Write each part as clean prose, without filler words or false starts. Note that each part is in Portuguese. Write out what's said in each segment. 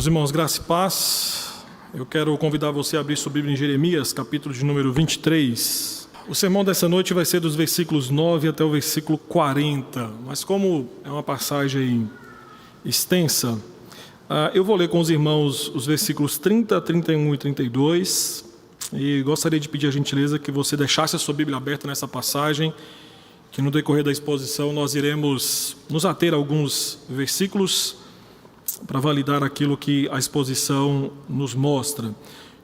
Meus irmãos, graça e paz. Eu quero convidar você a abrir sua Bíblia em Jeremias, capítulo de número 23. O sermão dessa noite vai ser dos versículos 9 até o versículo 40. Mas como é uma passagem extensa, eu vou ler com os irmãos os versículos 30, 31 e 32. E gostaria de pedir a gentileza que você deixasse a sua Bíblia aberta nessa passagem, que no decorrer da exposição nós iremos nos ater a alguns versículos para validar aquilo que a exposição nos mostra.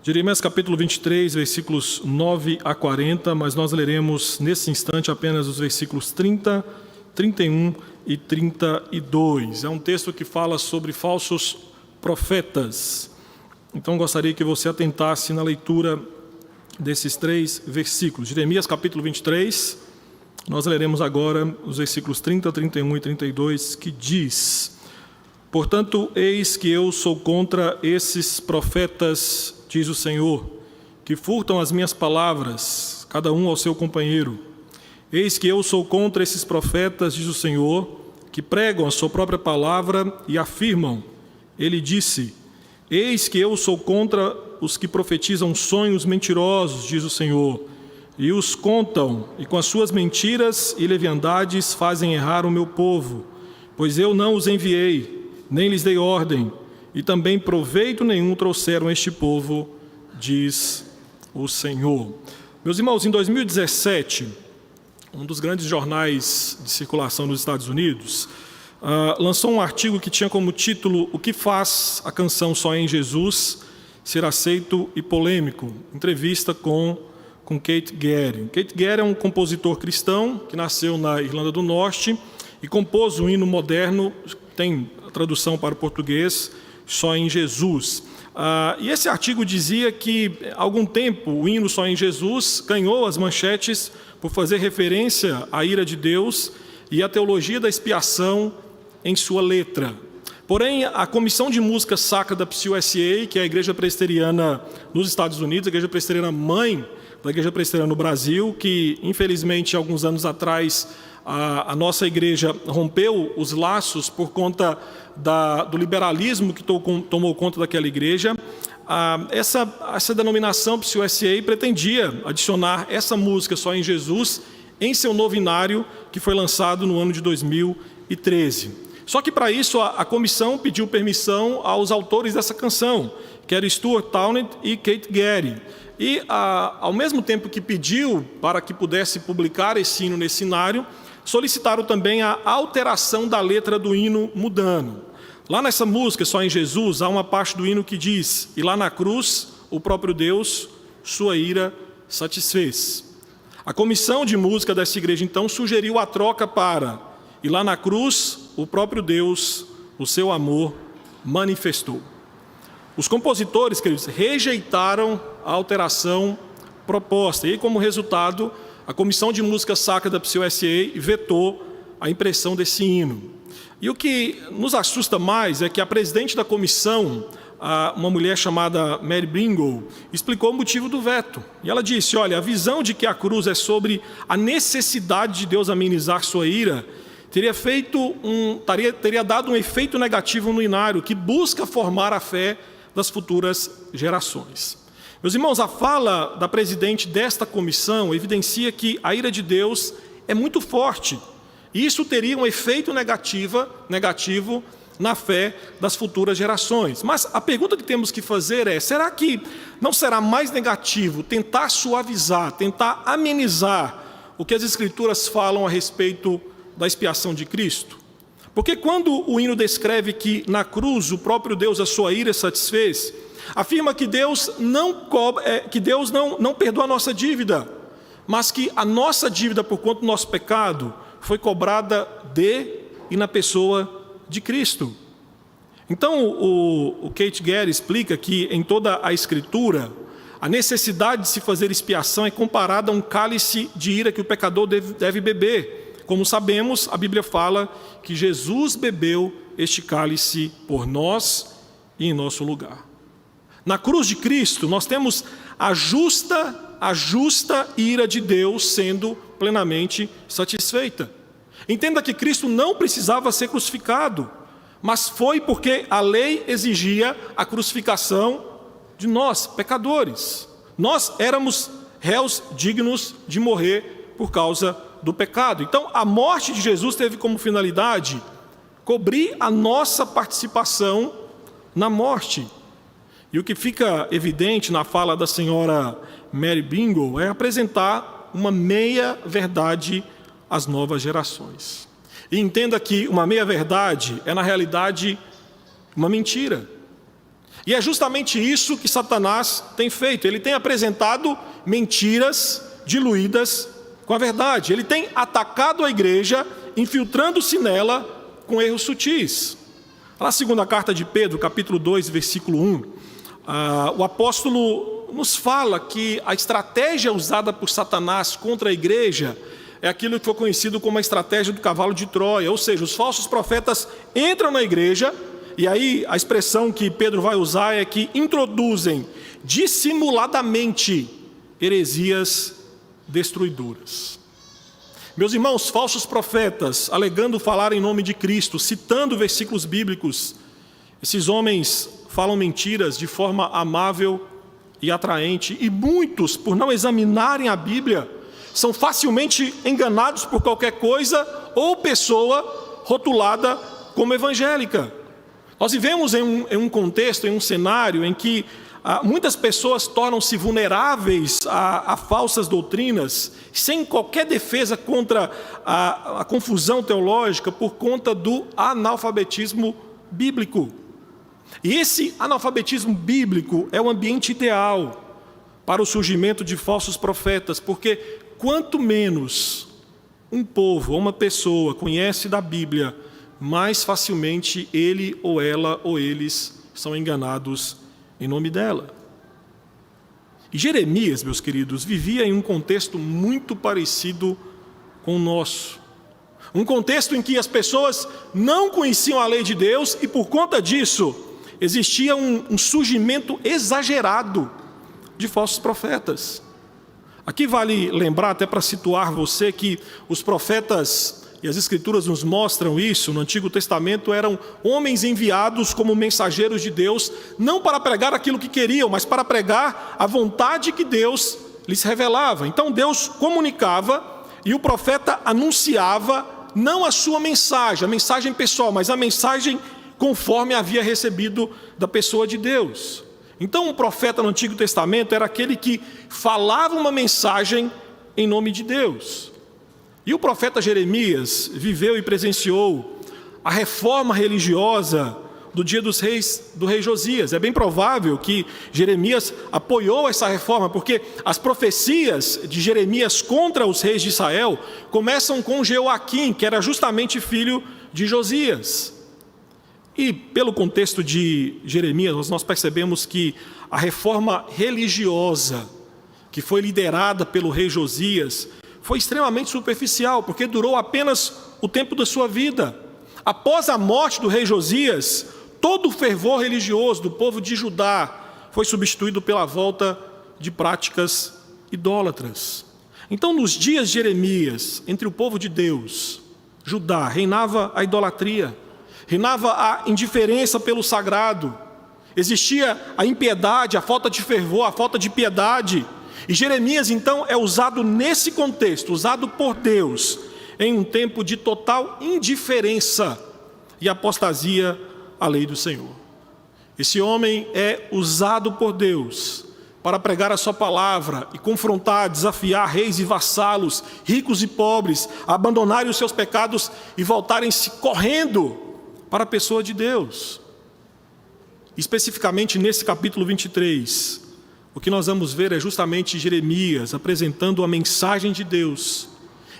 Jeremias capítulo 23, versículos 9 a 40, mas nós leremos nesse instante apenas os versículos 30, 31 e 32. É um texto que fala sobre falsos profetas. Então gostaria que você atentasse na leitura desses três versículos. Jeremias capítulo 23, nós leremos agora os versículos 30, 31 e 32, que diz: Portanto, eis que eu sou contra esses profetas, diz o Senhor, que furtam as minhas palavras, cada um ao seu companheiro. Eis que eu sou contra esses profetas, diz o Senhor, que pregam a sua própria palavra e afirmam. Ele disse: Eis que eu sou contra os que profetizam sonhos mentirosos, diz o Senhor, e os contam, e com as suas mentiras e leviandades fazem errar o meu povo, pois eu não os enviei, nem lhes dei ordem, e também proveito nenhum trouxeram a este povo, diz o Senhor. Meus irmãos, em 2017, um dos grandes jornais de circulação nos Estados Unidos lançou um artigo que tinha como título: O que faz a canção Só em Jesus ser aceito e polêmico? Entrevista com Keith Gary. Keith Gary é um compositor cristão que nasceu na Irlanda do Norte e compôs um hino moderno, tem a tradução para o português, Só em Jesus. E esse artigo dizia que, há algum tempo, o hino Só em Jesus ganhou as manchetes por fazer referência à ira de Deus e à teologia da expiação em sua letra. Porém, a Comissão de Música Sacra da PCUSA, que é a Igreja Presbiteriana nos Estados Unidos, a Igreja Presbiteriana mãe da Igreja Presbiteriana no Brasil, que, infelizmente, alguns anos atrás, a nossa igreja rompeu os laços por conta do liberalismo que tomou conta daquela igreja. Essa denominação PCUSA pretendia adicionar essa música Só em Jesus em seu novinário, que foi lançado no ano de 2013. Só que para isso a comissão pediu permissão aos autores dessa canção, que eram Stuart Townend e Keith Gary. E ao mesmo tempo que pediu para que pudesse publicar esse hino nesse cenário, solicitaram também a alteração da letra do hino mudando. Lá nessa música, Só em Jesus, há uma parte do hino que diz: E lá na cruz, o próprio Deus, sua ira satisfez. A comissão de música dessa igreja, então, sugeriu a troca para: E lá na cruz, o próprio Deus, o seu amor, manifestou. Os compositores, queridos, rejeitaram a alteração proposta. E, como resultado, a Comissão de Música Sacra da PCUSA vetou a impressão desse hino. E o que nos assusta mais é que a presidente da comissão, uma mulher chamada Mary Bringle, explicou o motivo do veto. E ela disse: olha, a visão de que a cruz é sobre a necessidade de Deus amenizar sua ira teria dado um efeito negativo no inário, que busca formar a fé das futuras gerações. Meus irmãos, a fala da presidente desta comissão evidencia que a ira de Deus é muito forte. E isso teria um efeito negativo na fé das futuras gerações. Mas a pergunta que temos que fazer é: será que não será mais negativo tentar suavizar, tentar amenizar o que as Escrituras falam a respeito da expiação de Cristo? Porque quando o hino descreve que na cruz o próprio Deus a sua ira satisfez, afirma que Deus não perdoa a nossa dívida, mas que a nossa dívida por conta do nosso pecado foi cobrada e na pessoa de Cristo. Então o Keith Gary explica que em toda a Escritura a necessidade de se fazer expiação é comparada a um cálice de ira que o pecador deve beber. Como sabemos, a Bíblia fala que Jesus bebeu este cálice por nós e em nosso lugar. Na cruz de Cristo, nós temos a justa ira de Deus sendo plenamente satisfeita. Entenda que Cristo não precisava ser crucificado, mas foi porque a lei exigia a crucificação de nós, pecadores. Nós éramos réus dignos de morrer por causa do pecado. Então, a morte de Jesus teve como finalidade cobrir a nossa participação na morte. E o que fica evidente na fala da senhora Mary Bingle é apresentar uma meia-verdade às novas gerações. E entenda que uma meia-verdade é, na realidade, uma mentira. E é justamente isso que Satanás tem feito. Ele tem apresentado mentiras diluídas com a verdade. Ele tem atacado a igreja, infiltrando-se nela com erros sutis. Na segunda carta de Pedro, capítulo 2, versículo 1, o apóstolo nos fala que a estratégia usada por Satanás contra a igreja é aquilo que foi conhecido como a estratégia do cavalo de Troia, ou seja, os falsos profetas entram na igreja, e aí a expressão que Pedro vai usar é que introduzem dissimuladamente heresias destruidoras. Meus irmãos, falsos profetas, alegando falar em nome de Cristo, citando versículos bíblicos, esses homens falam mentiras de forma amável e atraente, e muitos, por não examinarem a Bíblia, são facilmente enganados por qualquer coisa ou pessoa rotulada como evangélica. Nós vivemos em um contexto, em um cenário em que muitas pessoas tornam-se vulneráveis a falsas doutrinas, sem qualquer defesa contra a confusão teológica, por conta do analfabetismo bíblico. E esse analfabetismo bíblico é o ambiente ideal para o surgimento de falsos profetas, porque quanto menos um povo ou uma pessoa conhece da Bíblia, mais facilmente ele ou ela ou eles são enganados em nome dela. E Jeremias, meus queridos, vivia em um contexto muito parecido com o nosso. Um contexto em que as pessoas não conheciam a lei de Deus e, por conta disso, existia um surgimento exagerado de falsos profetas. Aqui vale lembrar, até para situar você, que os profetas, e as Escrituras nos mostram isso, no Antigo Testamento eram homens enviados como mensageiros de Deus, não para pregar aquilo que queriam, mas para pregar a vontade que Deus lhes revelava. Então Deus comunicava e o profeta anunciava não a sua mensagem, a mensagem pessoal, mas a mensagem conforme havia recebido da pessoa de Deus. Então um profeta no Antigo Testamento era aquele que falava uma mensagem em nome de Deus. E o profeta Jeremias viveu e presenciou a reforma religiosa do dia dos reis, do rei Josias. É bem provável que Jeremias apoiou essa reforma, porque as profecias de Jeremias contra os reis de Israel começam com Jeoaquim, que era justamente filho de Josias. E pelo contexto de Jeremias, nós percebemos que a reforma religiosa que foi liderada pelo rei Josias foi extremamente superficial, porque durou apenas o tempo da sua vida. Após a morte do rei Josias, todo o fervor religioso do povo de Judá foi substituído pela volta de práticas idólatras. Então, nos dias de Jeremias, entre o povo de Deus, Judá, reinava a idolatria, reinava a indiferença pelo sagrado, existia a impiedade, a falta de fervor, a falta de piedade. E Jeremias, então, é usado nesse contexto, usado por Deus, em um tempo de total indiferença e apostasia à lei do Senhor. Esse homem é usado por Deus para pregar a sua palavra e confrontar, desafiar reis e vassalos, ricos e pobres, a abandonarem os seus pecados e voltarem-se correndo para a pessoa de Deus. Especificamente nesse capítulo 23, o que nós vamos ver é justamente Jeremias apresentando a mensagem de Deus,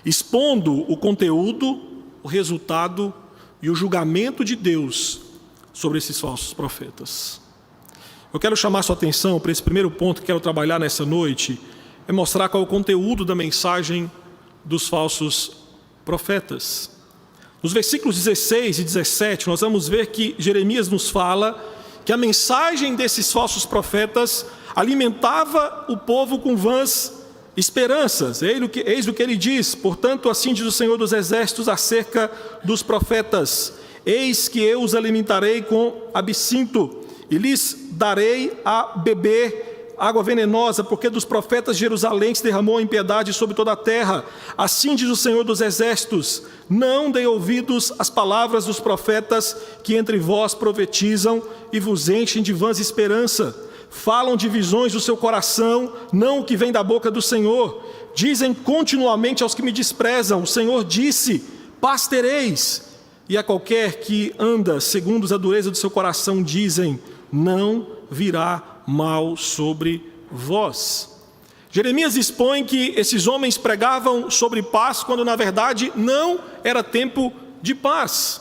expondo o conteúdo, o resultado e o julgamento de Deus sobre esses falsos profetas. Eu quero chamar sua atenção para esse primeiro ponto que quero trabalhar nessa noite, é mostrar qual é o conteúdo da mensagem dos falsos profetas. Nos versículos 16 e 17, nós vamos ver que Jeremias nos fala que a mensagem desses falsos profetas alimentava o povo com vãs esperanças. Eis o que ele diz: portanto, assim diz o Senhor dos Exércitos acerca dos profetas: Eis que eu os alimentarei com absinto, e lhes darei a beber água venenosa, porque dos profetas de Jerusalém se derramou a impiedade sobre toda a terra. Assim diz o Senhor dos Exércitos: não dei ouvidos às palavras dos profetas que entre vós profetizam e vos enchem de vãs esperança. Falam de visões do seu coração, não o que vem da boca do Senhor. Dizem continuamente aos que me desprezam: o Senhor disse, paz tereis. E a qualquer que anda segundo a dureza do seu coração dizem: não virá mal sobre vós. Jeremias expõe que esses homens pregavam sobre paz, quando na verdade não era tempo de paz.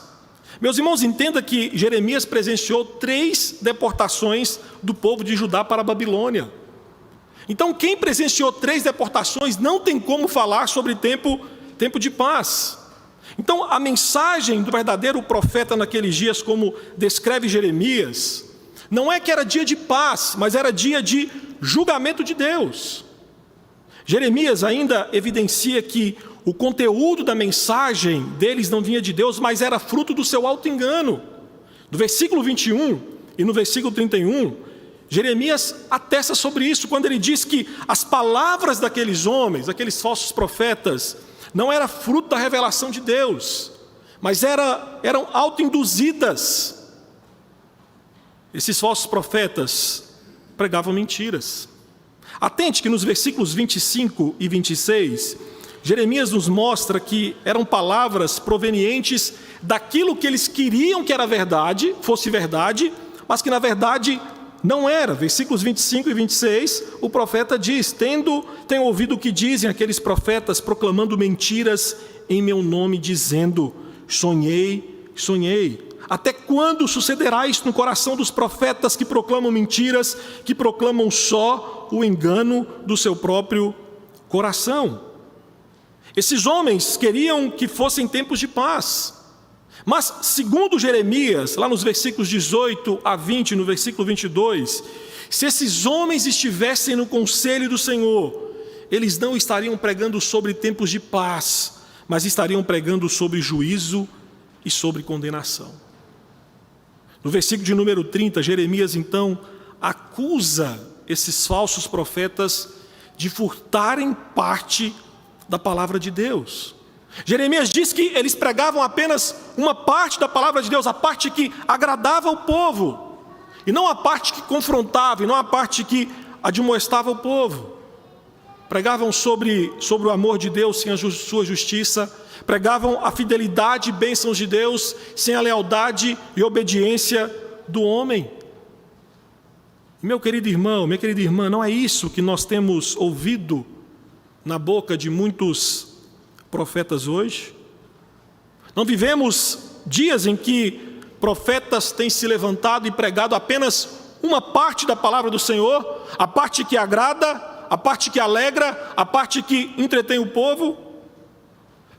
Meus irmãos, entenda que Jeremias presenciou 3 deportações do povo de Judá para a Babilônia. Então, quem presenciou 3 deportações não tem como falar sobre tempo de paz. Então, a mensagem do verdadeiro profeta naqueles dias, como descreve Jeremias, não é que era dia de paz, mas era dia de julgamento de Deus. Jeremias ainda evidencia que o conteúdo da mensagem deles não vinha de Deus, mas era fruto do seu auto-engano. No versículo 21 e no versículo 31, Jeremias atesta sobre isso, quando ele diz que as palavras daqueles homens, aqueles falsos profetas, não era fruto da revelação de Deus, mas eram auto-induzidas. Esses falsos profetas pregavam mentiras. Atente que nos versículos 25 e 26, Jeremias nos mostra que eram palavras provenientes daquilo que eles queriam que era verdade, fosse verdade, mas que na verdade não era. Versículos 25 e 26, o profeta diz: tenho ouvido o que dizem aqueles profetas proclamando mentiras em meu nome, dizendo: sonhei, sonhei. Até quando sucederá isto no coração dos profetas que proclamam mentiras, que proclamam só o engano do seu próprio coração? Esses homens queriam que fossem tempos de paz, mas segundo Jeremias, lá nos versículos 18 a 20, no versículo 22, se esses homens estivessem no conselho do Senhor, eles não estariam pregando sobre tempos de paz, mas estariam pregando sobre juízo e sobre condenação. No versículo de número 30, Jeremias então acusa esses falsos profetas de furtarem parte da palavra de Deus. Jeremias diz que eles pregavam apenas uma parte da palavra de Deus, a parte que agradava o povo, e não a parte que confrontava, e não a parte que admoestava o povo. Pregavam sobre o amor de Deus sem a sua justiça, pregavam a fidelidade e bênçãos de Deus sem a lealdade e obediência do homem. Meu querido irmão, minha querida irmã, não é isso que nós temos ouvido na boca de muitos profetas hoje? Não vivemos dias em que profetas têm se levantado e pregado apenas uma parte da palavra do Senhor, a parte que agrada, a parte que alegra, a parte que entretém o povo?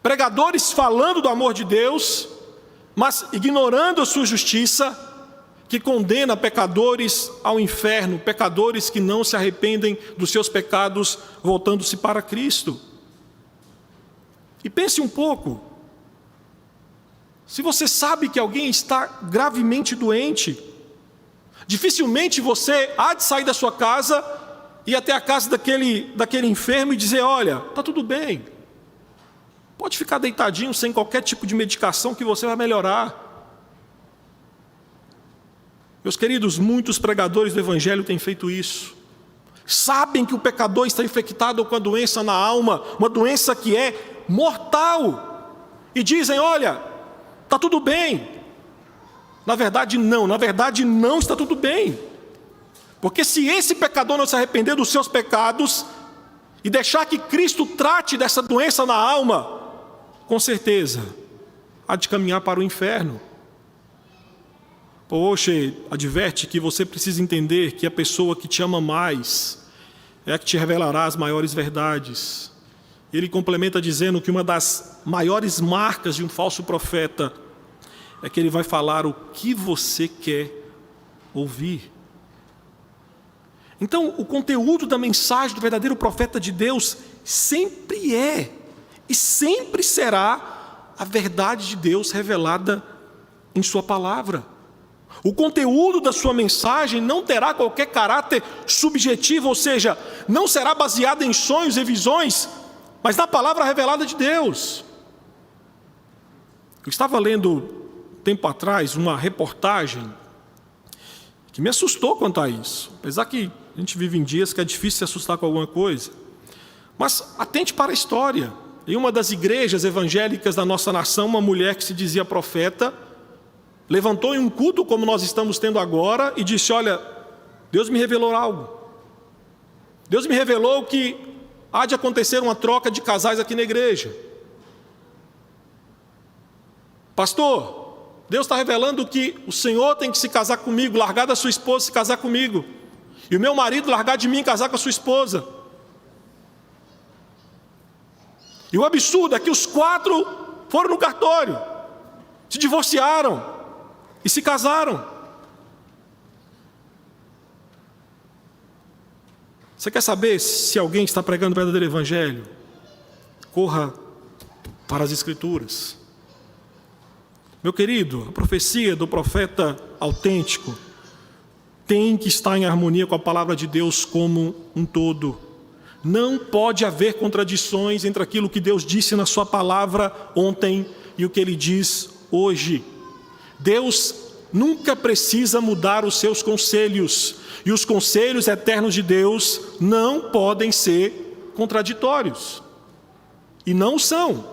Pregadores falando do amor de Deus, mas ignorando a sua justiça, que condena pecadores ao inferno, pecadores que não se arrependem dos seus pecados, voltando-se para Cristo. E pense um pouco, se você sabe que alguém está gravemente doente, dificilmente você há de sair da sua casa e ir até a casa daquele enfermo e dizer: olha, está tudo bem, pode ficar deitadinho sem qualquer tipo de medicação que você vai melhorar. Meus queridos, muitos pregadores do Evangelho têm feito isso. Sabem que o pecador está infectado com a doença na alma, uma doença que é mortal, e dizem: olha, está tudo bem. Na verdade não está tudo bem. Porque se esse pecador não se arrepender dos seus pecados e deixar que Cristo trate dessa doença na alma, com certeza há de caminhar para o inferno. Poxa, adverte que você precisa entender que a pessoa que te ama mais é a que te revelará as maiores verdades. Ele complementa dizendo que uma das maiores marcas de um falso profeta é que ele vai falar o que você quer ouvir. Então, o conteúdo da mensagem do verdadeiro profeta de Deus sempre é e sempre será a verdade de Deus revelada em sua palavra. O conteúdo da sua mensagem não terá qualquer caráter subjetivo, ou seja, não será baseado em sonhos e visões, mas na palavra revelada de Deus. Eu estava lendo, tempo atrás, uma reportagem que me assustou quanto a isso. Apesar que a gente vive em dias que é difícil se assustar com alguma coisa. Mas atente para a história. Em uma das igrejas evangélicas da nossa nação, uma mulher que se dizia profeta, levantou em um culto como nós estamos tendo agora e disse: olha, Deus me revelou algo. Deus me revelou que há de acontecer uma troca de casais aqui na igreja. Pastor, Deus está revelando que o Senhor tem que se casar comigo, largar da sua esposa e se casar comigo. E o meu marido largar de mim e casar com a sua esposa. E o absurdo é que os 4 foram no cartório, se divorciaram e se casaram. Você quer saber se alguém está pregando o verdadeiro evangelho? Corra para as Escrituras. Meu querido, a profecia do profeta autêntico tem que estar em harmonia com a palavra de Deus como um todo. Não pode haver contradições entre aquilo que Deus disse na sua palavra ontem e o que Ele diz hoje. Deus nunca precisa mudar os seus conselhos, e os conselhos eternos de Deus não podem ser contraditórios, e não são.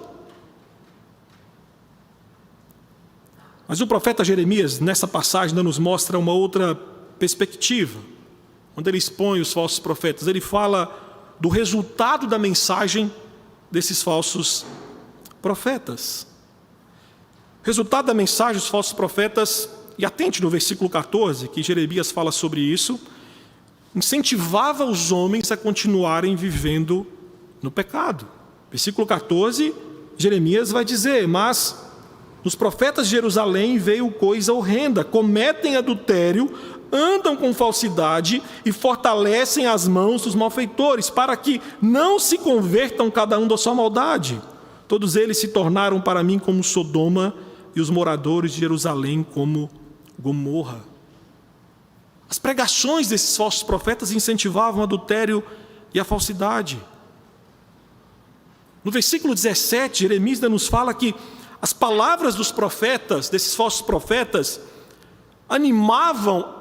Mas o profeta Jeremias, nessa passagem, nos mostra uma outra perspectiva, quando ele expõe os falsos profetas. Ele fala do resultado da mensagem desses falsos profetas. O resultado da mensagem dos falsos profetas, e atente no versículo 14, que Jeremias fala sobre isso, incentivava os homens a continuarem vivendo no pecado. Versículo 14, Jeremias vai dizer: mas nos profetas de Jerusalém veio coisa horrenda, cometem adultério, andam com falsidade e fortalecem as mãos dos malfeitores, para que não se convertam cada um da sua maldade. Todos eles se tornaram para mim como Sodoma e os moradores de Jerusalém como Gomorra. As pregações desses falsos profetas incentivavam o adultério e a falsidade. No versículo 17, Jeremias nos fala que as palavras dos profetas, desses falsos profetas, animavam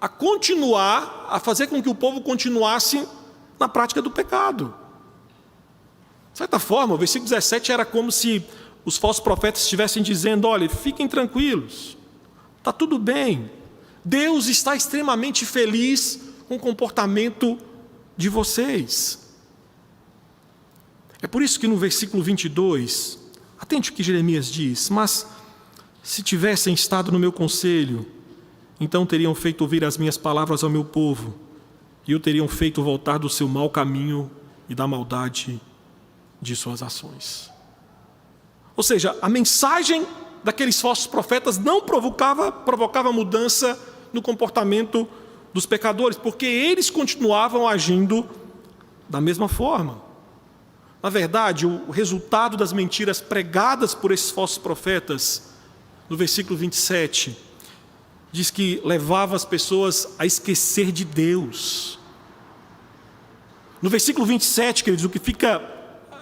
a continuar, a fazer com que o povo continuasse na prática do pecado. De certa forma, o versículo 17 era como se os falsos profetas estivessem dizendo: olha, fiquem tranquilos, está tudo bem, Deus está extremamente feliz com o comportamento de vocês. É por isso que no versículo 22, atente o que Jeremias diz: mas se tivessem estado no meu conselho, então teriam feito ouvir as minhas palavras ao meu povo, e o teriam feito voltar do seu mau caminho e da maldade de suas ações. Ou seja, a mensagem daqueles falsos profetas não provocava mudança no comportamento dos pecadores, porque eles continuavam agindo da mesma forma. Na verdade, o resultado das mentiras pregadas por esses falsos profetas, no versículo 27, diz que levava as pessoas a esquecer de Deus. No versículo 27, queridos, o que fica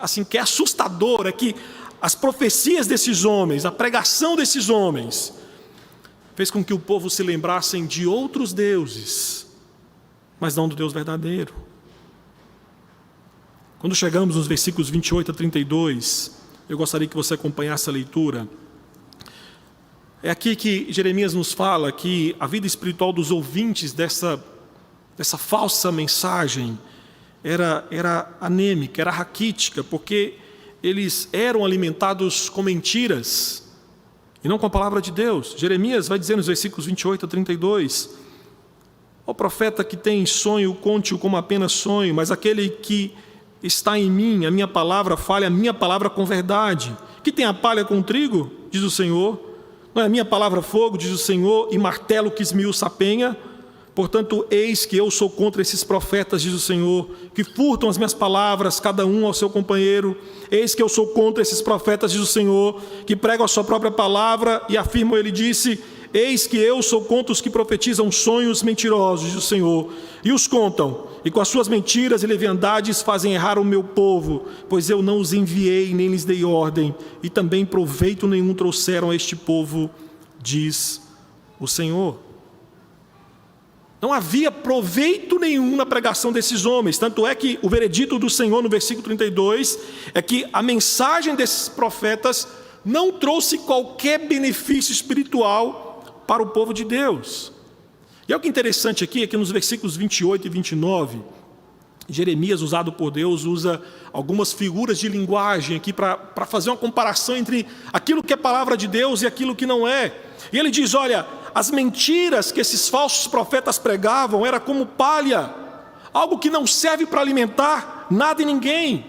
assim, que é assustador, é que as profecias desses homens, a pregação desses homens, fez com que o povo se lembrassem de outros deuses, mas não do Deus verdadeiro. Quando chegamos nos versículos 28 a 32, eu gostaria que você acompanhasse a leitura. É aqui que Jeremias nos fala que a vida espiritual dos ouvintes dessa falsa mensagem era anêmica, era raquítica, porque eles eram alimentados com mentiras e não com a palavra de Deus. Jeremias vai dizer nos versículos 28 a 32: ó profeta que tem sonho, conte-o como apenas sonho, mas aquele que está em mim, a minha palavra, fale a minha palavra com verdade. Que tem a palha com o trigo, diz o Senhor. Não é a minha palavra fogo, diz o Senhor, e martelo que esmiuça a penha? Portanto, eis que eu sou contra esses profetas, diz o Senhor, que furtam as minhas palavras, cada um ao seu companheiro. Eis que eu sou contra esses profetas, diz o Senhor, que pregam a sua própria palavra e afirmam, ele disse, eis que eu sou contra os que profetizam sonhos mentirosos, diz o Senhor, e os contam, e com as suas mentiras e leviandades fazem errar o meu povo, pois eu não os enviei, nem lhes dei ordem, e também proveito nenhum trouxeram a este povo, diz o Senhor. Não havia proveito nenhum na pregação desses homens, tanto é que o veredito do Senhor no versículo 32 é que a mensagem desses profetas não trouxe qualquer benefício espiritual para o povo de Deus. E o que é interessante aqui é que nos versículos 28 e 29, Jeremias, usado por Deus, usa algumas figuras de linguagem aqui para fazer uma comparação entre aquilo que é palavra de Deus e aquilo que não é. E ele diz, olha, as mentiras que esses falsos profetas pregavam era como palha, algo que não serve para alimentar nada e ninguém.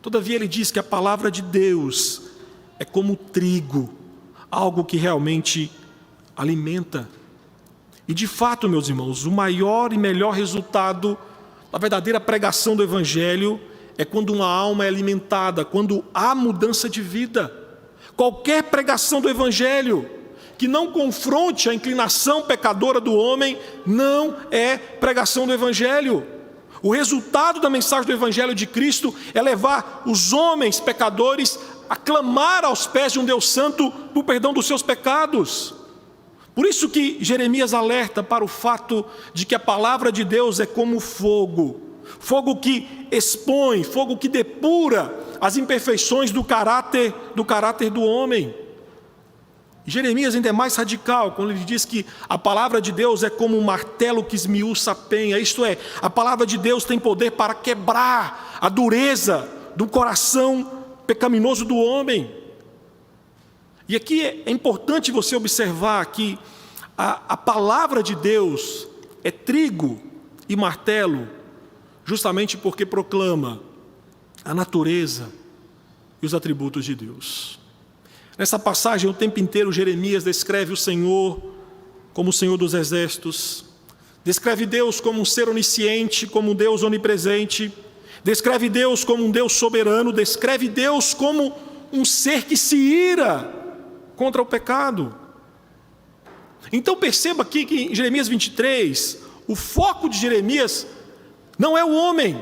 Todavia ele diz que a palavra de Deus é como trigo, algo que realmente alimenta. E de fato, meus irmãos, o maior e melhor resultado da verdadeira pregação do Evangelho é quando uma alma é alimentada, quando há mudança de vida. Qualquer pregação do Evangelho que não confronte a inclinação pecadora do homem não é pregação do Evangelho. O resultado da mensagem do Evangelho de Cristo é levar os homens pecadores a clamar aos pés de um Deus Santo por perdão dos seus pecados. Por isso que Jeremias alerta para o fato de que a palavra de Deus é como fogo, fogo que expõe, fogo que depura as imperfeições do caráter do homem. Jeremias ainda é mais radical quando ele diz que a palavra de Deus é como um martelo que esmiuça a penha, isto é, a palavra de Deus tem poder para quebrar a dureza do coração pecaminoso do homem. E aqui é importante você observar que a palavra de Deus é trigo e martelo, justamente porque proclama a natureza e os atributos de Deus. Nessa passagem, o tempo inteiro, Jeremias descreve o Senhor como o Senhor dos exércitos, descreve Deus como um ser onisciente, como um Deus onipresente, descreve Deus como um Deus soberano, descreve Deus como um ser que se ira contra o pecado. Então perceba aqui que em Jeremias 23, o foco de Jeremias não é o homem,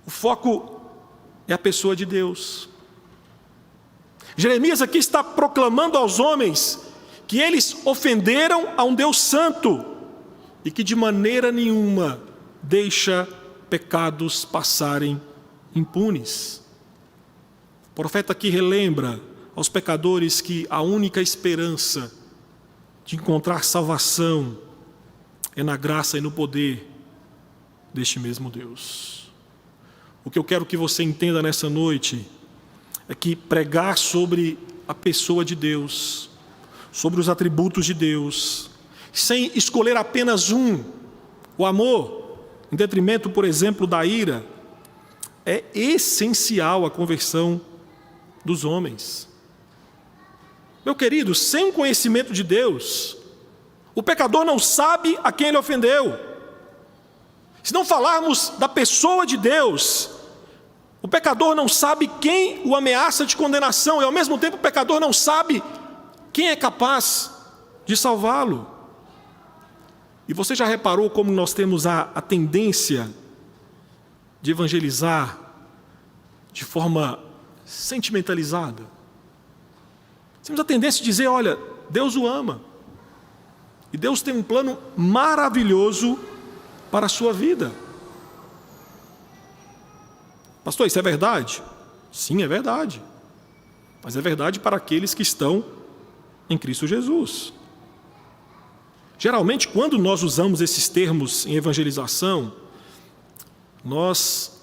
o foco é a pessoa de Deus. Jeremias aqui está proclamando aos homens que eles ofenderam a um Deus santo e que de maneira nenhuma deixa pecados passarem impunes. O profeta aqui relembra aos pecadores que a única esperança de encontrar salvação é na graça e no poder deste mesmo Deus. O que eu quero que você entenda nessa noite é que pregar sobre a pessoa de Deus, sobre os atributos de Deus, sem escolher apenas um, o amor, em detrimento, por exemplo, da ira, é essencial à conversão dos homens. Meu querido, sem o conhecimento de Deus, o pecador não sabe a quem ele ofendeu. Se não falarmos da pessoa de Deus, o pecador não sabe quem o ameaça de condenação e, ao mesmo tempo, o pecador não sabe quem é capaz de salvá-lo. E você já reparou como nós temos a tendência de evangelizar de forma sentimentalizada? Temos a tendência de dizer, olha, Deus o ama. E Deus tem um plano maravilhoso para a sua vida. Pastor, isso é verdade? Sim, é verdade. Mas é verdade para aqueles que estão em Cristo Jesus. Geralmente, quando nós usamos esses termos em evangelização, nós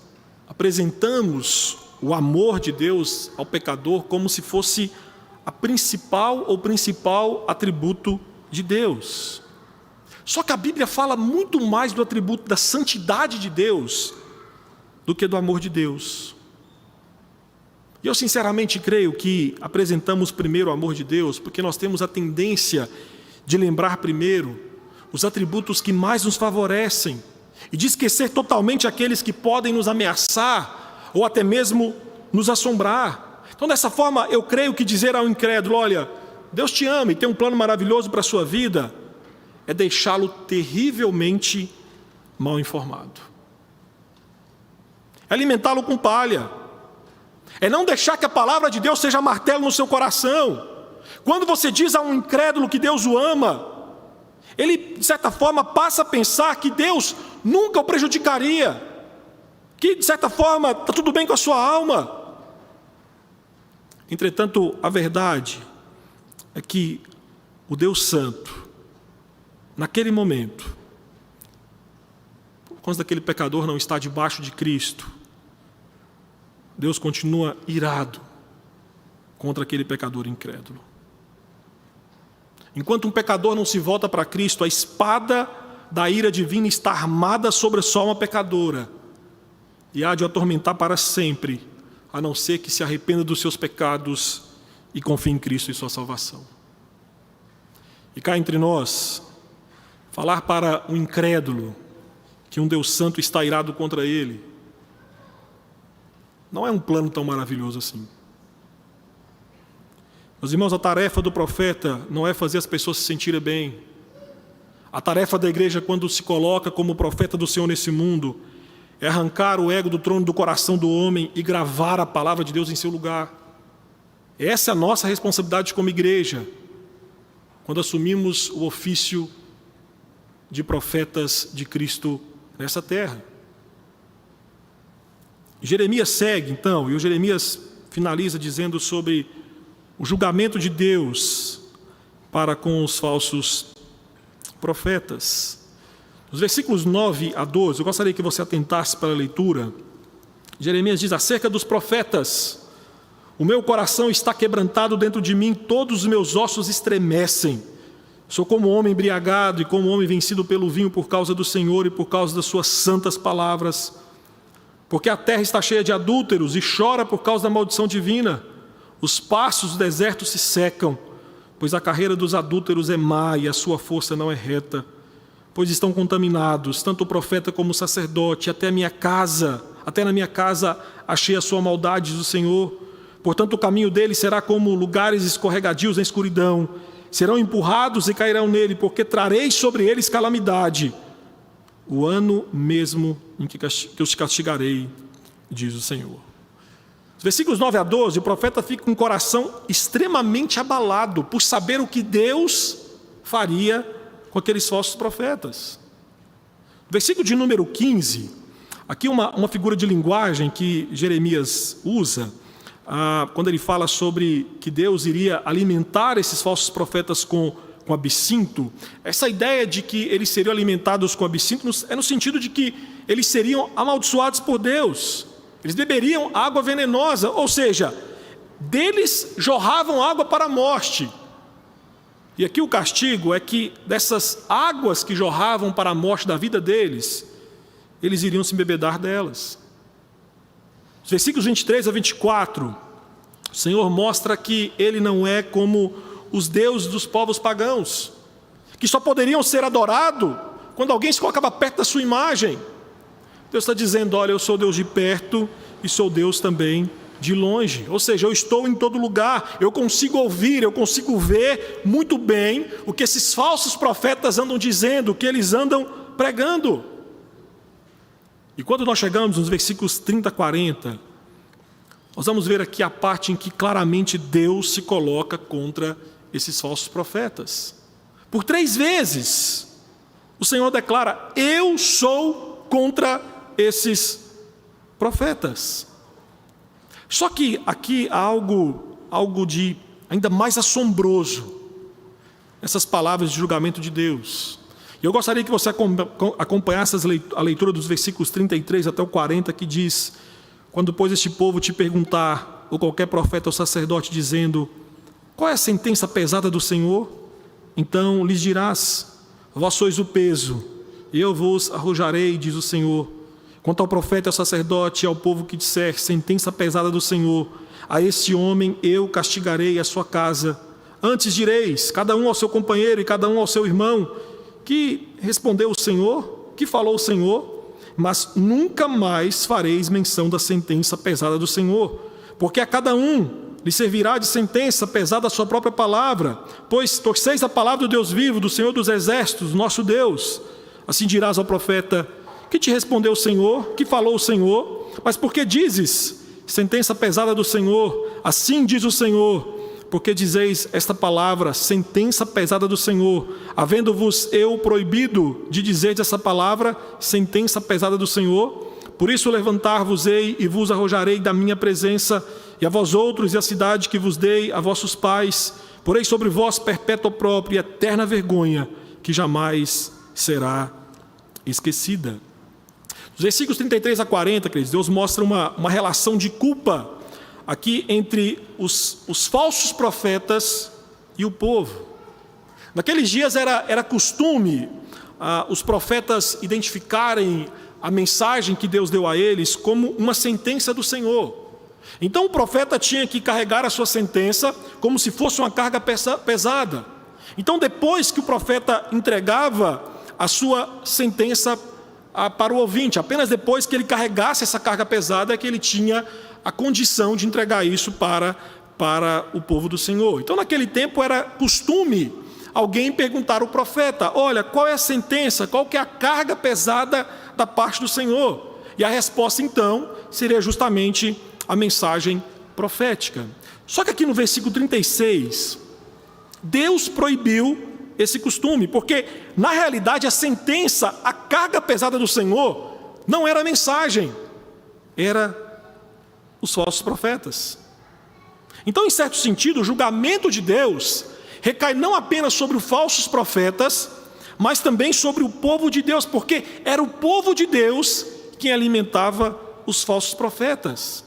apresentamos o amor de Deus ao pecador como se fosse a principal atributo de Deus. Só que a Bíblia fala muito mais do atributo da santidade de Deus do que do amor de Deus. E eu sinceramente creio que apresentamos primeiro o amor de Deus porque nós temos a tendência de lembrar primeiro os atributos que mais nos favorecem e de esquecer totalmente aqueles que podem nos ameaçar ou até mesmo nos assombrar. Então, dessa forma, eu creio que dizer ao incrédulo: olha, Deus te ama e tem um plano maravilhoso para a sua vida, é deixá-lo terrivelmente mal informado. É alimentá-lo com palha. É não deixar que a palavra de Deus seja martelo no seu coração. Quando você diz a um incrédulo que Deus o ama, ele, de certa forma, passa a pensar que Deus nunca o prejudicaria, que, de certa forma, está tudo bem com a sua alma. Entretanto, a verdade é que o Deus Santo, naquele momento, quando aquele pecador não está debaixo de Cristo, Deus continua irado contra aquele pecador incrédulo. Enquanto um pecador não se volta para Cristo, a espada da ira divina está armada sobre a sua alma pecadora e há de o atormentar para sempre, a não ser que se arrependa dos seus pecados e confie em Cristo e sua salvação. E cá entre nós, falar para um incrédulo que um Deus Santo está irado contra ele, não é um plano tão maravilhoso assim. Meus irmãos, a tarefa do profeta não é fazer as pessoas se sentirem bem. A tarefa da igreja, quando se coloca como profeta do Senhor nesse mundo, é arrancar o ego do trono do coração do homem e gravar a palavra de Deus em seu lugar. Essa é a nossa responsabilidade como igreja, quando assumimos o ofício de profetas de Cristo nessa terra. Jeremias segue, então, e o Jeremias finaliza dizendo sobre o julgamento de Deus para com os falsos profetas. Nos versículos 9 a 12, eu gostaria que você atentasse para a leitura. Jeremias diz: acerca dos profetas, o meu coração está quebrantado dentro de mim, todos os meus ossos estremecem. Sou como homem embriagado e como homem vencido pelo vinho por causa do Senhor e por causa das suas santas palavras. Porque a terra está cheia de adúlteros e chora por causa da maldição divina. Os pastos do deserto se secam, pois a carreira dos adúlteros é má e a sua força não é reta. Pois estão contaminados, tanto o profeta como o sacerdote, até na minha casa achei a sua maldade, diz o Senhor. Portanto, o caminho deles será como lugares escorregadios na escuridão. Serão empurrados e cairão nele, porque trarei sobre eles calamidade. O ano mesmo em que os castigarei, diz o Senhor. Os versículos 9 a 12, o profeta fica com o coração extremamente abalado por saber o que Deus faria com aqueles falsos profetas. Versículo de número 15, aqui uma figura de linguagem que Jeremias usa, quando ele fala sobre que Deus iria alimentar esses falsos profetas com absinto. Essa ideia de que eles seriam alimentados com absinto é no sentido de que eles seriam amaldiçoados por Deus. Eles beberiam água venenosa, ou seja, deles jorravam água para a morte. E aqui o castigo é que dessas águas que jorravam para a morte da vida deles, eles iriam se embebedar delas. Os versículos 23 a 24, o Senhor mostra que Ele não é como os deuses dos povos pagãos, que só poderiam ser adorados quando alguém se colocava perto da sua imagem. Deus está dizendo: olha, eu sou Deus de perto e sou Deus também de longe. Ou seja, eu estou em todo lugar, eu consigo ouvir, eu consigo ver muito bem o que esses falsos profetas andam dizendo, o que eles andam pregando. E quando nós chegamos nos versículos 30 a 40, nós vamos ver aqui a parte em que claramente Deus se coloca contra esses falsos profetas. Por 3 vezes, o Senhor declara: eu sou contra esses profetas. Só que aqui há algo de ainda mais assombroso nessas palavras de julgamento de Deus. E eu gostaria que você acompanhasse a leitura dos versículos 33 até o 40, que diz: quando, pois, este povo te perguntar, ou qualquer profeta ou sacerdote, dizendo: qual é a sentença pesada do Senhor? Então lhes dirás: vós sois o peso, e eu vos arrojarei, diz o Senhor. Quanto ao profeta e ao sacerdote e ao povo que disser: sentença pesada do Senhor, a este homem eu castigarei a sua casa. Antes direis, cada um ao seu companheiro e cada um ao seu irmão, que respondeu o Senhor, que falou o Senhor, mas nunca mais fareis menção da sentença pesada do Senhor, porque a cada um lhe servirá de sentença pesada a sua própria palavra, pois torceis a palavra do Deus vivo, do Senhor dos exércitos, nosso Deus. Assim dirás ao profeta: que te respondeu o Senhor, que falou o Senhor? Mas por que dizes, sentença pesada do Senhor? Assim diz o Senhor: porque dizeis esta palavra, sentença pesada do Senhor, havendo-vos eu proibido de dizer essa palavra, sentença pesada do Senhor? Por isso levantar-vos-ei e vos arrojarei da minha presença, e a vós outros e a cidade que vos dei a vossos pais, porei sobre vós perpétua própria e eterna vergonha, que jamais será esquecida. Nos versículos 33 a 40, queridos, Deus mostra uma relação de culpa aqui entre os falsos profetas e o povo. Naqueles dias era costume os profetas identificarem a mensagem que Deus deu a eles como uma sentença do Senhor. Então o profeta tinha que carregar a sua sentença como se fosse uma carga pesada. Então depois que o profeta entregava a sua sentença para o ouvinte, apenas depois que ele carregasse essa carga pesada é que ele tinha a condição de entregar isso para o povo do Senhor. Então naquele tempo era costume alguém perguntar ao profeta: olha, qual é a sentença, qual que é a carga pesada da parte do Senhor? E a resposta então seria justamente a mensagem profética. Só que aqui no versículo 36, Deus proibiu esse costume, porque na realidade a sentença, a carga pesada do Senhor, não era a mensagem, era os falsos profetas. Então, em certo sentido, o julgamento de Deus recai não apenas sobre os falsos profetas, mas também sobre o povo de Deus, porque era o povo de Deus quem alimentava os falsos profetas.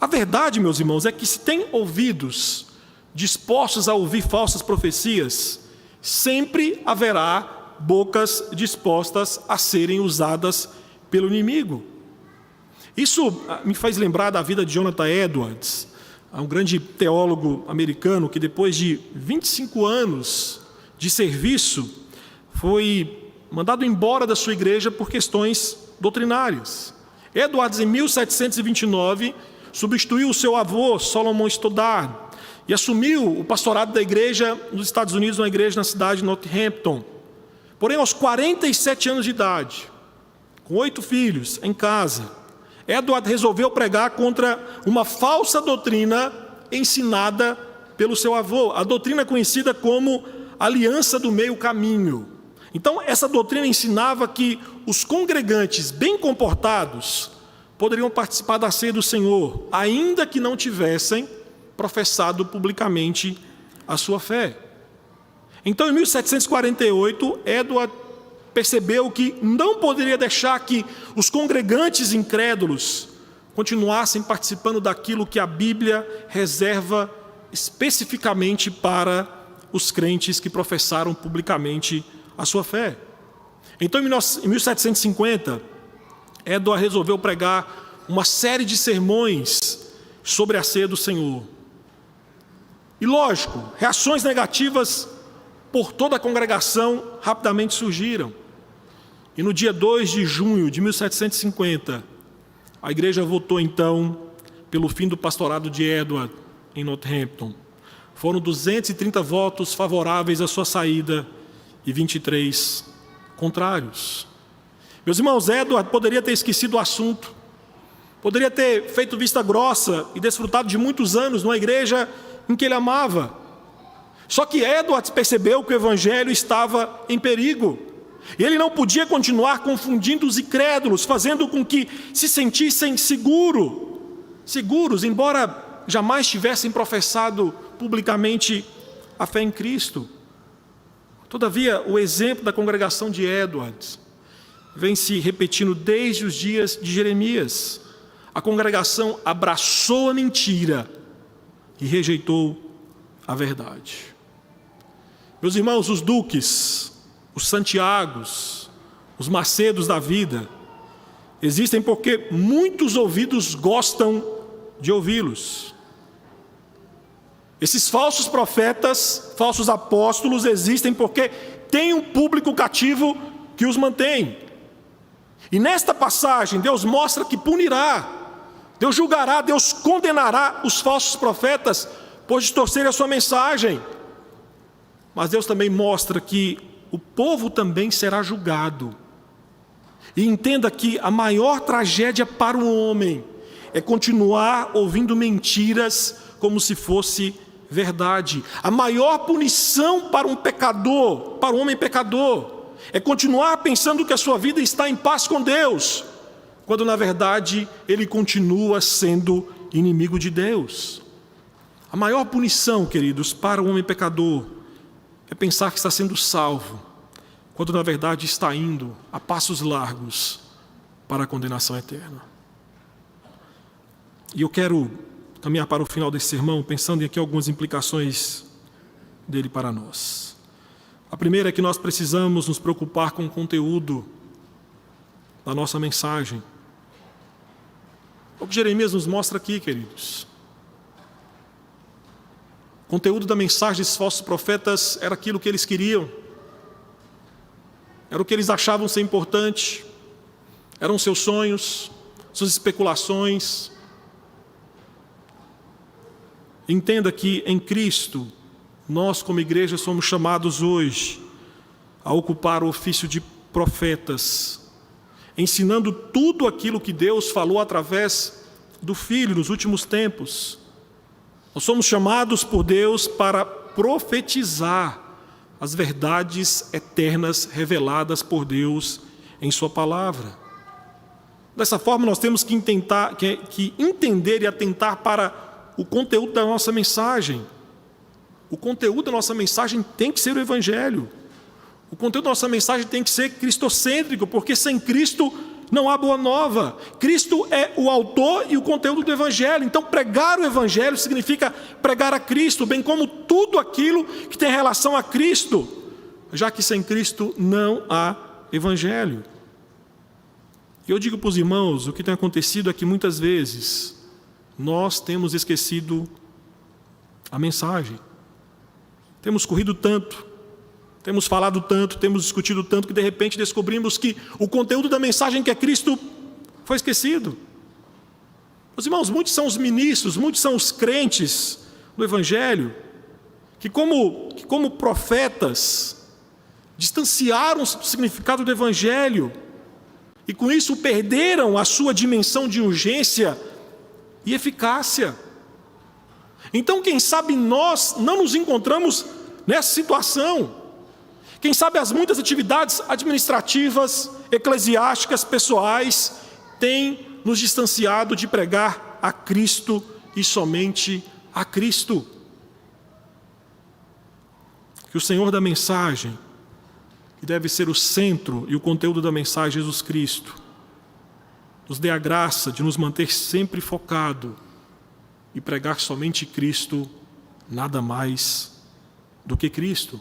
A verdade, meus irmãos, é que se tem ouvidos dispostos a ouvir falsas profecias, sempre haverá bocas dispostas a serem usadas pelo inimigo. Isso me faz lembrar da vida de Jonathan Edwards, um grande teólogo americano que depois de 25 anos de serviço foi mandado embora da sua igreja por questões doutrinárias. Edwards, em 1729, substituiu o seu avô, Solomon Stoddard, e assumiu o pastorado da igreja nos Estados Unidos, uma igreja na cidade de Northampton. Porém, aos 47 anos de idade, com 8 filhos em casa, Edward resolveu pregar contra uma falsa doutrina ensinada pelo seu avô, a doutrina conhecida como aliança do meio caminho. Então, essa doutrina ensinava que os congregantes bem comportados poderiam participar da ceia do Senhor, ainda que não tivessem professado publicamente a sua fé. Então, em 1748, Edward percebeu que não poderia deixar que os congregantes incrédulos continuassem participando daquilo que a Bíblia reserva especificamente para os crentes que professaram publicamente a sua fé. Então, em 1750, Edward resolveu pregar uma série de sermões sobre a ceia do Senhor. E lógico, reações negativas por toda a congregação rapidamente surgiram. E no dia 2 de junho de 1750, a igreja votou então pelo fim do pastorado de Edward em Northampton. Foram 230 votos favoráveis à sua saída e 23 contrários. Meus irmãos, Edward poderia ter esquecido o assunto, poderia ter feito vista grossa e desfrutado de muitos anos numa igreja em que ele amava. Só que Edward percebeu que o evangelho estava em perigo. E ele não podia continuar confundindo os incrédulos, fazendo com que se sentissem seguros, embora jamais tivessem professado publicamente a fé em Cristo. Todavia, o exemplo da congregação de Edward vem se repetindo desde os dias de Jeremias. A congregação abraçou a mentira e rejeitou a verdade. Meus irmãos, os Duques, os Santiagos, os Macedos da vida, existem porque muitos ouvidos gostam de ouvi-los. Esses falsos profetas, falsos apóstolos existem porque tem um público cativo que os mantém. E nesta passagem, Deus mostra que punirá, Deus julgará, Deus condenará os falsos profetas por distorcerem a sua mensagem. Mas Deus também mostra que o povo também será julgado. E entenda que a maior tragédia para o homem é continuar ouvindo mentiras como se fosse verdade. A maior punição para um pecador, para um homem pecador, é continuar pensando que a sua vida está em paz com Deus, quando na verdade ele continua sendo inimigo de Deus. A maior punição, queridos, para o homem pecador é pensar que está sendo salvo, quando na verdade está indo a passos largos para a condenação eterna. E eu quero caminhar para o final desse sermão pensando em aqui algumas implicações dele para nós. A primeira é que nós precisamos nos preocupar com o conteúdo da nossa mensagem. O que Jeremias nos mostra aqui, queridos. O conteúdo da mensagem desses falsos profetas era aquilo que eles queriam, era o que eles achavam ser importante, eram seus sonhos, suas especulações. Entenda que em Cristo, nós como igreja somos chamados hoje a ocupar o ofício de profetas, ensinando tudo aquilo que Deus falou através do Filho nos últimos tempos. Nós somos chamados por Deus para profetizar as verdades eternas reveladas por Deus em sua palavra. Dessa forma, nós temos que entender e atentar para o conteúdo da nossa mensagem. O conteúdo da nossa mensagem tem que ser o Evangelho. O conteúdo da nossa mensagem tem que ser cristocêntrico, porque sem Cristo não há boa nova. Cristo é o autor e o conteúdo do Evangelho. Então, pregar o Evangelho significa pregar a Cristo, bem como tudo aquilo que tem relação a Cristo, já que sem Cristo não há Evangelho. E eu digo para os irmãos, o que tem acontecido é que muitas vezes nós temos esquecido a mensagem. Temos corrido tanto, temos falado tanto, temos discutido tanto, que de repente descobrimos que o conteúdo da mensagem que é Cristo foi esquecido. Meus irmãos, muitos são os ministros, muitos são os crentes do Evangelho, que como profetas, distanciaram-se do significado do Evangelho, e com isso perderam a sua dimensão de urgência e eficácia. Então, quem sabe nós não nos encontramos nessa situação. Quem sabe as muitas atividades administrativas, eclesiásticas, pessoais, têm nos distanciado de pregar a Cristo e somente a Cristo. Que o Senhor da mensagem, que deve ser o centro e o conteúdo da mensagem, Jesus Cristo, nos dê a graça de nos manter sempre focado e pregar somente Cristo, nada mais do que Cristo.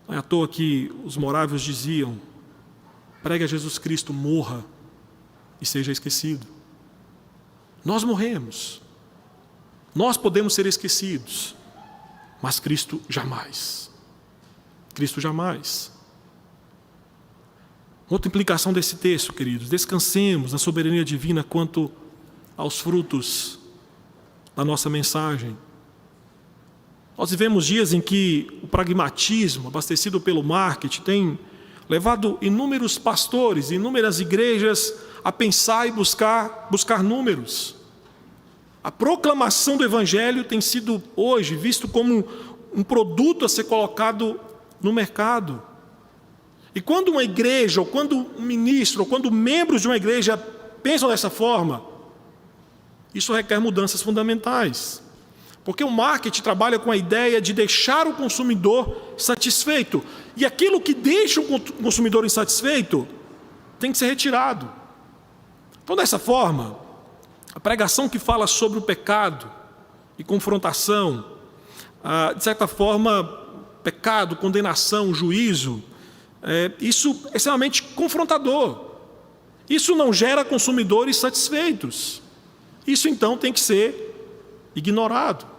Não é à toa que os morávios diziam: pregue a Jesus Cristo, morra e seja esquecido. Nós morremos, nós podemos ser esquecidos, mas Cristo jamais. Cristo jamais. Outra implicação desse texto, queridos: descansemos na soberania divina quanto aos frutos da nossa mensagem. Nós vivemos dias em que o pragmatismo, abastecido pelo marketing, tem levado inúmeros pastores, inúmeras igrejas a pensar e buscar números. A proclamação do Evangelho tem sido hoje visto como um produto a ser colocado no mercado. E quando uma igreja, ou quando um ministro, ou quando membros de uma igreja pensam dessa forma, isso requer mudanças fundamentais. Porque o marketing trabalha com a ideia de deixar o consumidor satisfeito. E aquilo que deixa o consumidor insatisfeito tem que ser retirado. Então, dessa forma, a pregação que fala sobre o pecado e confrontação, de certa forma, pecado, condenação, juízo, isso é extremamente confrontador. Isso não gera consumidores satisfeitos. Isso, então, tem que ser ignorado.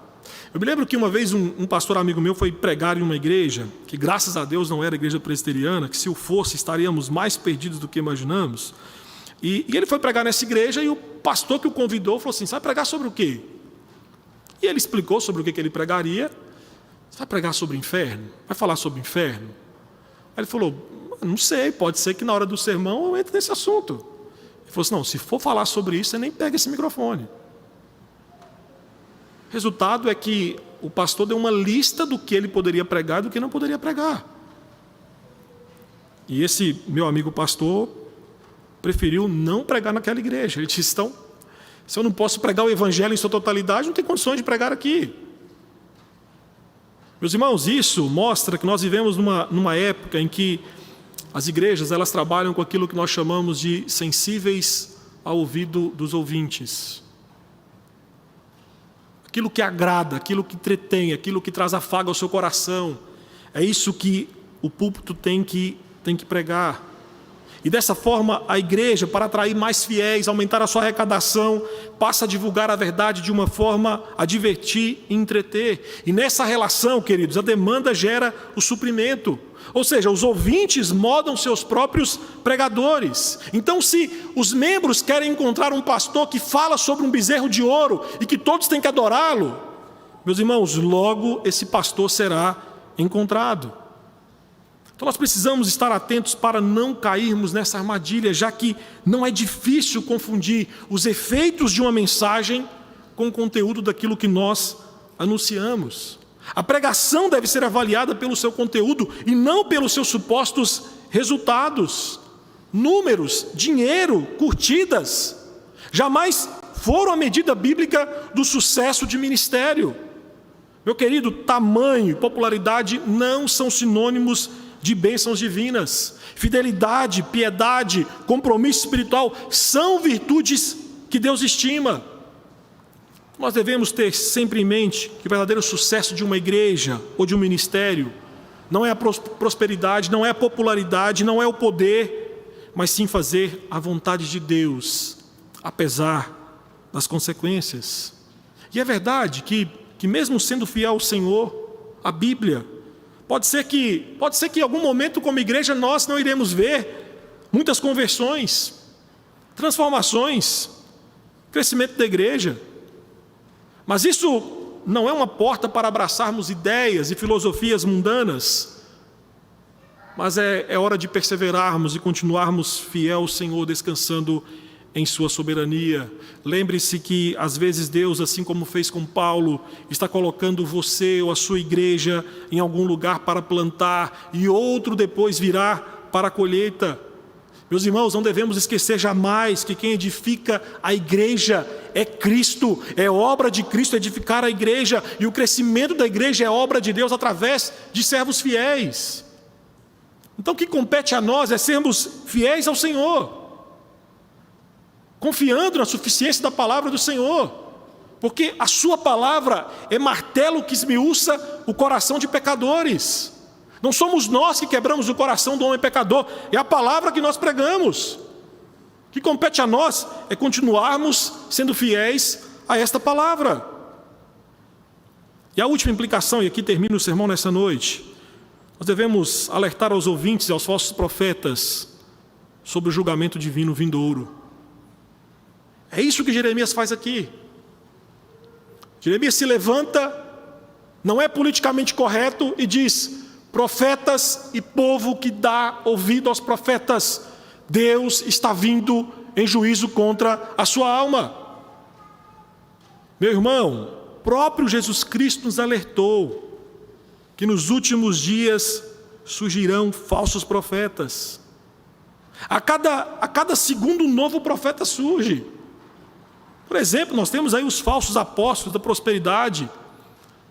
Eu me lembro que uma vez um pastor amigo meu foi pregar em uma igreja, que graças a Deus não era igreja presbiteriana, que se o fosse estaríamos mais perdidos do que imaginamos. E ele foi pregar nessa igreja e o pastor que o convidou falou assim: você vai pregar sobre o quê? E ele explicou sobre o que ele pregaria. Você vai pregar sobre o inferno? Vai falar sobre o inferno? Aí ele falou: não sei, pode ser que na hora do sermão eu entre nesse assunto. Ele falou assim: não, se for falar sobre isso, você nem pega esse microfone. Resultado é que o pastor deu uma lista do que ele poderia pregar e do que não poderia pregar. E esse meu amigo pastor preferiu não pregar naquela igreja. Ele disse: então, se eu não posso pregar o evangelho em sua totalidade, não tem condições de pregar aqui. Meus irmãos, isso mostra que nós vivemos numa época em que as igrejas elas trabalham com aquilo que nós chamamos de sensíveis ao ouvido dos ouvintes. Aquilo que agrada, aquilo que entretém, aquilo que traz afago ao seu coração. É isso que o púlpito tem que pregar. E dessa forma, a igreja, para atrair mais fiéis, aumentar a sua arrecadação, passa a divulgar a verdade de uma forma a divertir e entreter. E nessa relação, queridos, a demanda gera o suprimento. Ou seja, os ouvintes modam seus próprios pregadores. Então, se os membros querem encontrar um pastor que fala sobre um bezerro de ouro e que todos têm que adorá-lo, meus irmãos, logo esse pastor será encontrado. Então nós precisamos estar atentos para não cairmos nessa armadilha, já que não é difícil confundir os efeitos de uma mensagem com o conteúdo daquilo que nós anunciamos. A pregação deve ser avaliada pelo seu conteúdo e não pelos seus supostos resultados. Números, dinheiro, curtidas, jamais foram a medida bíblica do sucesso de ministério. Meu querido, tamanho e popularidade não são sinônimos de bênçãos divinas. Fidelidade, piedade, compromisso espiritual são virtudes que Deus estima. Nós devemos ter sempre em mente que o verdadeiro sucesso de uma igreja ou de um ministério não é a prosperidade, não é a popularidade, não é o poder, mas sim fazer a vontade de Deus, apesar das consequências. E é verdade que mesmo sendo fiel ao Senhor, a Bíblia, pode ser que em algum momento como igreja nós não iremos ver muitas conversões, transformações, crescimento da igreja. Mas isso não é uma porta para abraçarmos ideias e filosofias mundanas, mas é hora de perseverarmos e continuarmos fiel ao Senhor, descansando em sua soberania. Lembre-se que às vezes Deus, assim como fez com Paulo, está colocando você ou a sua igreja em algum lugar para plantar e outro depois virá para a colheita. Meus irmãos, não devemos esquecer jamais que quem edifica a igreja é Cristo, é obra de Cristo edificar a igreja, e o crescimento da igreja é obra de Deus através de servos fiéis. Então o que compete a nós é sermos fiéis ao Senhor, confiando na suficiência da palavra do Senhor, porque a sua palavra é martelo que esmiuça o coração de pecadores. Não somos nós que quebramos o coração do homem pecador, é a palavra que nós pregamos. O que compete a nós é continuarmos sendo fiéis a esta palavra. E a última implicação, e aqui termina o sermão nessa noite, nós devemos alertar aos ouvintes e aos falsos profetas sobre o julgamento divino vindouro. É isso que Jeremias faz aqui. Jeremias se levanta, não é politicamente correto, e diz: profetas e povo que dá ouvido aos profetas, Deus está vindo em juízo contra a sua alma. Meu irmão, próprio Jesus Cristo nos alertou que nos últimos dias surgirão falsos profetas. A cada segundo um novo profeta surge. Por exemplo, nós temos aí os falsos apóstolos da prosperidade,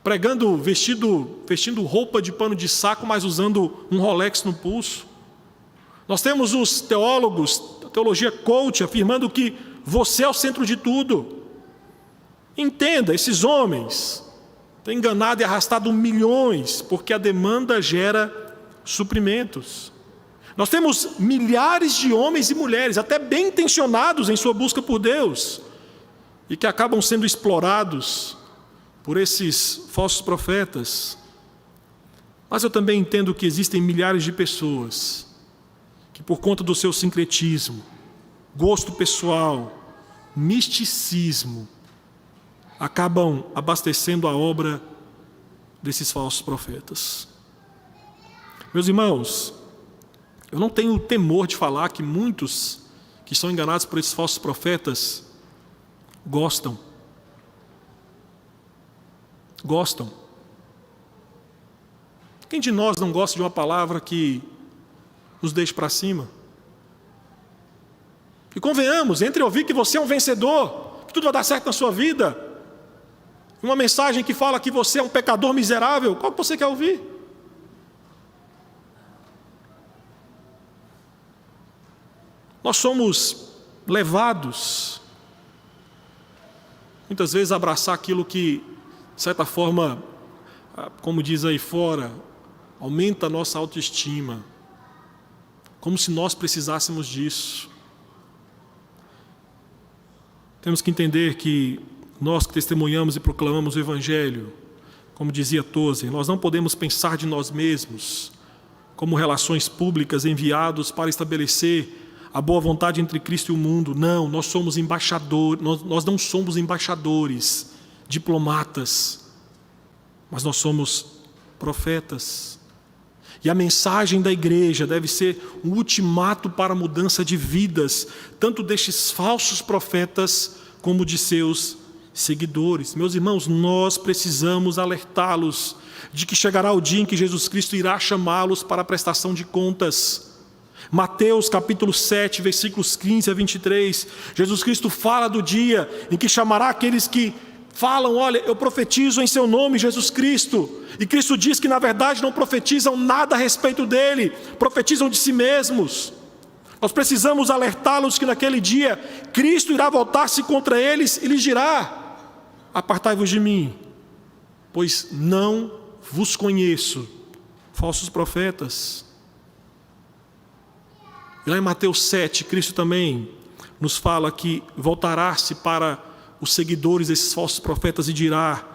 pregando, vestindo roupa de pano de saco, mas usando um Rolex no pulso. Nós temos os teólogos, a teologia coach, afirmando que você é o centro de tudo. Entenda, esses homens têm enganado e arrastado milhões, porque a demanda gera suprimentos. Nós temos milhares de homens e mulheres, até bem intencionados em sua busca por Deus, e que acabam sendo explorados por esses falsos profetas, mas eu também entendo que existem milhares de pessoas que, por conta do seu sincretismo, gosto pessoal, misticismo, acabam abastecendo a obra desses falsos profetas. Meus irmãos, eu não tenho temor de falar que muitos que são enganados por esses falsos profetas gostam. Quem de nós não gosta de uma palavra que nos deixe para cima? E convenhamos, entre ouvir que você é um vencedor, que tudo vai dar certo na sua vida, e uma mensagem que fala que você é um pecador miserável, qual que você quer ouvir? Nós somos levados, muitas vezes, a abraçar aquilo que, de certa forma, como diz aí fora, aumenta a nossa autoestima, como se nós precisássemos disso. Temos que entender que nós que testemunhamos e proclamamos o Evangelho, como dizia Tozer, nós não podemos pensar de nós mesmos como relações públicas enviados para estabelecer a boa vontade entre Cristo e o mundo. Não, nós somos embaixadores, nós não somos embaixadores, diplomatas, mas nós somos profetas. E a mensagem da igreja deve ser um ultimato para a mudança de vidas, tanto destes falsos profetas como de seus seguidores. Meus irmãos, nós precisamos alertá-los de que chegará o dia em que Jesus Cristo irá chamá-los para a prestação de contas. Mateus capítulo 7, versículos 15 a 23, Jesus Cristo fala do dia em que chamará aqueles que falam: olha, eu profetizo em seu nome, Jesus Cristo. E Cristo diz que na verdade não profetizam nada a respeito dele, profetizam de si mesmos. Nós precisamos alertá-los que naquele dia Cristo irá voltar-se contra eles e lhes dirá: apartai-vos de mim, pois não vos conheço, falsos profetas. E lá em Mateus 7, Cristo também nos fala que voltará-se para os seguidores desses falsos profetas e dirá: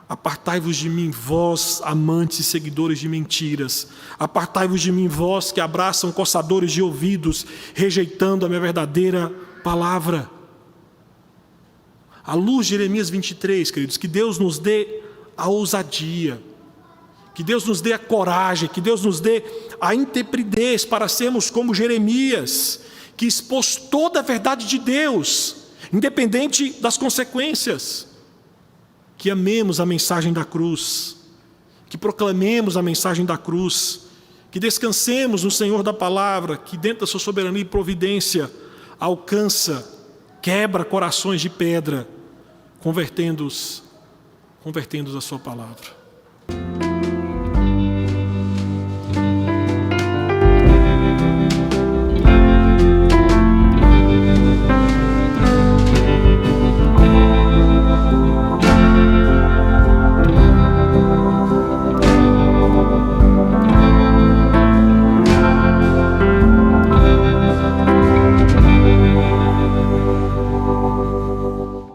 apartai-vos de mim, vós amantes e seguidores de mentiras. Apartai-vos de mim, vós que abraçam coçadores de ouvidos, rejeitando a minha verdadeira palavra. À luz de Jeremias 23, queridos, que Deus nos dê a ousadia, que Deus nos dê a coragem, que Deus nos dê a intrepidez para sermos como Jeremias, que expôs toda a verdade de Deus, independente das consequências. Que amemos a mensagem da cruz, que proclamemos a mensagem da cruz, que descansemos no Senhor da palavra, que dentro da sua soberania e providência alcança, quebra corações de pedra, convertendo-os à sua palavra.